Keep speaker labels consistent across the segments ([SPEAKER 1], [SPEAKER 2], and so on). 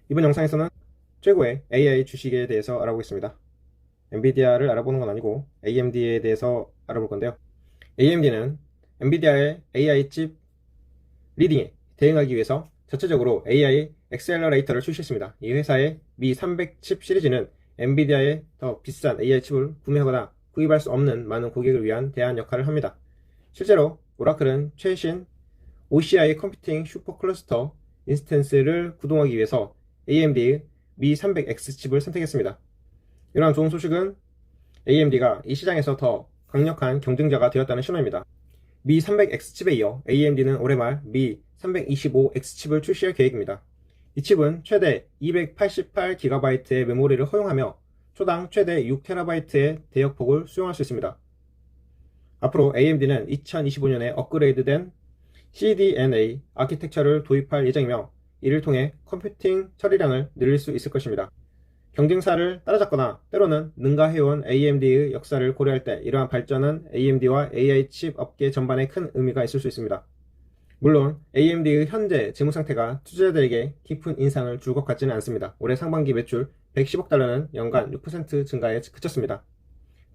[SPEAKER 1] 이번 영상에서는 최고의 AI 주식에 대해서 알아보겠습니다. 엔비디아를 알아보는 건 아니고 AMD에 대해서 알아볼 건데요. AMD는 엔비디아의 AI 칩 리딩에 대응하기 위해서 자체적으로 AI 엑셀러레이터를 출시했습니다. 이 회사의 미 300 칩 시리즈는 엔비디아의 더 비싼 AI 칩을 구매하거나 구입할 수 없는 많은 고객을 위한 대안 역할을 합니다. 실제로 오라클은 최신 OCI 컴퓨팅 슈퍼 클러스터 인스턴스를 구동하기 위해서 AMD의 미 300X 칩을 선택했습니다. 이러한 좋은 소식은 AMD가 이 시장에서 더 강력한 경쟁자가 되었다는 신호입니다. 미 300X 칩에 이어 AMD는 올해 말 미 325X 칩을 출시할 계획입니다. 이 칩은 최대 288GB의 메모리를 허용하며 초당 최대 6TB의 대역폭을 수용할 수 있습니다. 앞으로 AMD는 2025년에 업그레이드된 CDNA 아키텍처를 도입할 예정이며 이를 통해 컴퓨팅 처리량을 늘릴 수 있을 것입니다. 경쟁사를 따라잡거나 때로는 능가해온 AMD의 역사를 고려할 때 이러한 발전은 AMD와 AI 칩 업계 전반에 큰 의미가 있을 수 있습니다. 물론 AMD의 현재 재무 상태가 투자자들에게 깊은 인상을 줄 것 같지는 않습니다. 올해 상반기 매출 110억 달러는 연간 6% 증가에 그쳤습니다.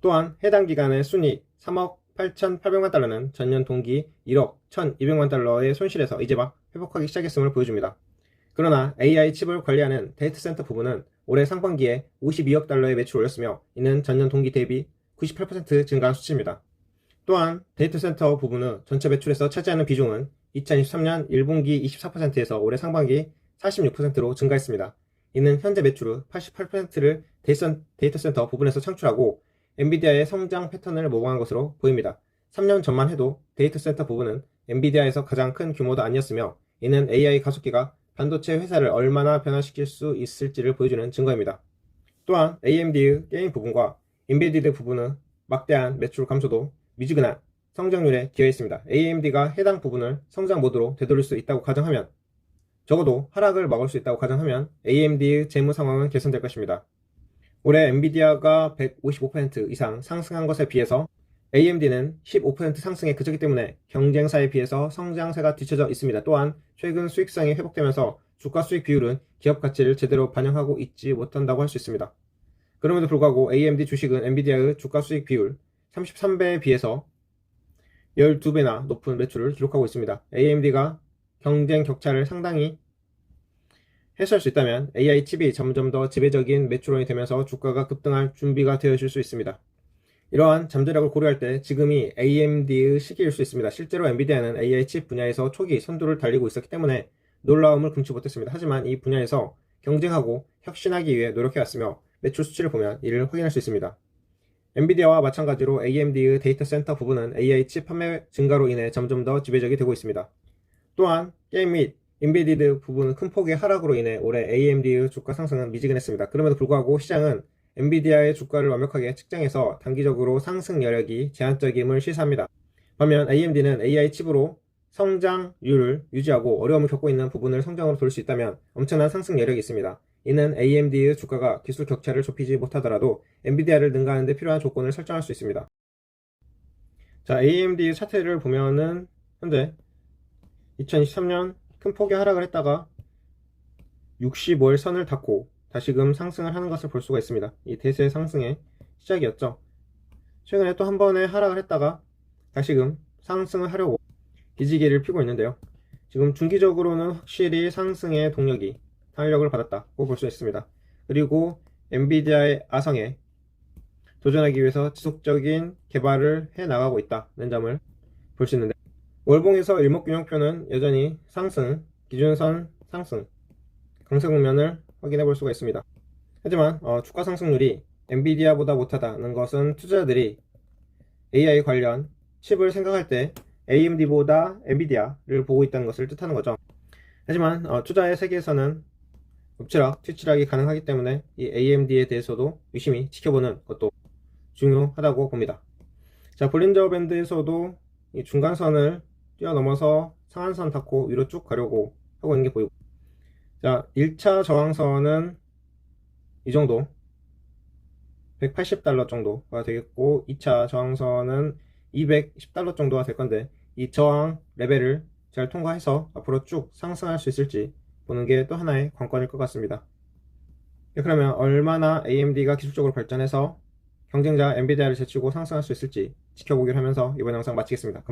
[SPEAKER 1] 또한 해당 기간의 순이익 3억 8,800만 달러는 전년 동기 1억 1,200만 달러의 손실에서 이제 막 회복하기 시작했음을 보여줍니다. 그러나 AI 칩을 관리하는 데이터 센터 부분은 올해 상반기에 52억 달러의 매출을 올렸으며 이는 전년 동기 대비 98% 증가한 수치입니다. 또한 데이터 센터 부분의 전체 매출에서 차지하는 비중은 2023년 1분기 24%에서 올해 상반기 46%로 증가했습니다. 이는 현재 매출의 88%를 데이터 센터 부분에서 창출하고 엔비디아의 성장 패턴을 모방한 것으로 보입니다. 3년 전만 해도 데이터 센터 부분은 엔비디아에서 가장 큰 규모도 아니었으며 이는 AI 가속기가 반도체 회사를 얼마나 변화시킬 수 있을지를 보여주는 증거입니다. 또한 AMD의 게임 부분과 인베디드 부분의 막대한 매출 감소도 미지근한 성장률에 기여했습니다. AMD가 해당 부분을 성장 모드로 되돌릴 수 있다고 가정하면 적어도 하락을 막을 수 있다고 가정하면 AMD의 재무 상황은 개선될 것입니다. 올해 엔비디아가 155% 이상 상승한 것에 비해서 AMD는 15% 상승에 그쳤기 때문에 경쟁사에 비해서 성장세가 뒤처져 있습니다. 또한 최근 수익성이 회복되면서 주가 수익 비율은 기업 가치를 제대로 반영하고 있지 못한다고 할 수 있습니다. 그럼에도 불구하고 AMD 주식은 엔비디아의 주가 수익 비율 33배에 비해서 12배나 높은 매출을 기록하고 있습니다. AMD가 경쟁 격차를 상당히 해소할 수 있다면 AI 칩이 점점 더 지배적인 매출원이 되면서 주가가 급등할 준비가 되어질 수 있습니다. 이러한 잠재력을 고려할 때 지금이 AMD의 시기일 수 있습니다. 실제로 엔비디아는 AI 칩 분야에서 초기 선두를 달리고 있었기 때문에 놀라움을 금치 못했습니다. 하지만 이 분야에서 경쟁하고 혁신하기 위해 노력해왔으며 매출 수치를 보면 이를 확인할 수 있습니다. 엔비디아와 마찬가지로 AMD의 데이터 센터 부분은 AI 칩 판매 증가로 인해 점점 더 지배적이 되고 있습니다. 또한 게임 및 인베디드 부분 큰 폭의 하락으로 인해 올해 AMD의 주가 상승은 미지근했습니다. 그럼에도 불구하고 시장은 엔비디아의 주가를 완벽하게 측정해서 단기적으로 상승 여력이 제한적임을 시사합니다. 반면 AMD는 AI 칩으로 성장률을 유지하고 어려움을 겪고 있는 부분을 성장으로 돌릴 수 있다면 엄청난 상승 여력이 있습니다. 이는 AMD의 주가가 기술 격차를 좁히지 못하더라도 엔비디아를 능가하는 데 필요한 조건을 설정할 수 있습니다. 자, AMD 차트를 보면은 현재 2023년 큰 폭의 하락을 했다가 65일 선을 닫고 다시금 상승을 하는 것을 볼 수가 있습니다. 이 대세 상승의 시작이었죠. 최근에 또 한 번의 하락을 했다가 다시금 상승을 하려고 기지개를 펴고 있는데요. 지금 중기적으로는 확실히 상승의 동력이 탄력을 받았다고 볼 수 있습니다. 그리고 엔비디아의 아성에 도전하기 위해서 지속적인 개발을 해 나가고 있다는 점을 볼 수 있는데 월봉에서 일목균형표는 여전히 상승, 기준선 상승, 강세 국면을 확인해 볼 수가 있습니다. 하지만 주가 상승률이 엔비디아보다 못하다는 것은 투자자들이 AI 관련 칩을 생각할 때 AMD보다 엔비디아를 보고 있다는 것을 뜻하는 거죠. 하지만 투자의 세계에서는 엎치락 뒤치락이 가능하기 때문에 이 AMD에 대해서도 유심히 지켜보는 것도 중요하다고 봅니다. 자, 볼린저 밴드에서도 이 중간선을 뛰어넘어서 상한선 닿고 위로 쭉 가려고 하고 있는 게 보이고, 자, 1차 저항선은 이 정도 180달러 정도가 되겠고 2차 저항선은 210달러 정도가 될 건데 이 저항 레벨을 잘 통과해서 앞으로 쭉 상승할 수 있을지 보는 게 또 하나의 관건일 것 같습니다. 네, 그러면 얼마나 AMD가 기술적으로 발전해서 경쟁자 엔비디아를 제치고 상승할 수 있을지 지켜보기로 하면서 이번 영상 마치겠습니다.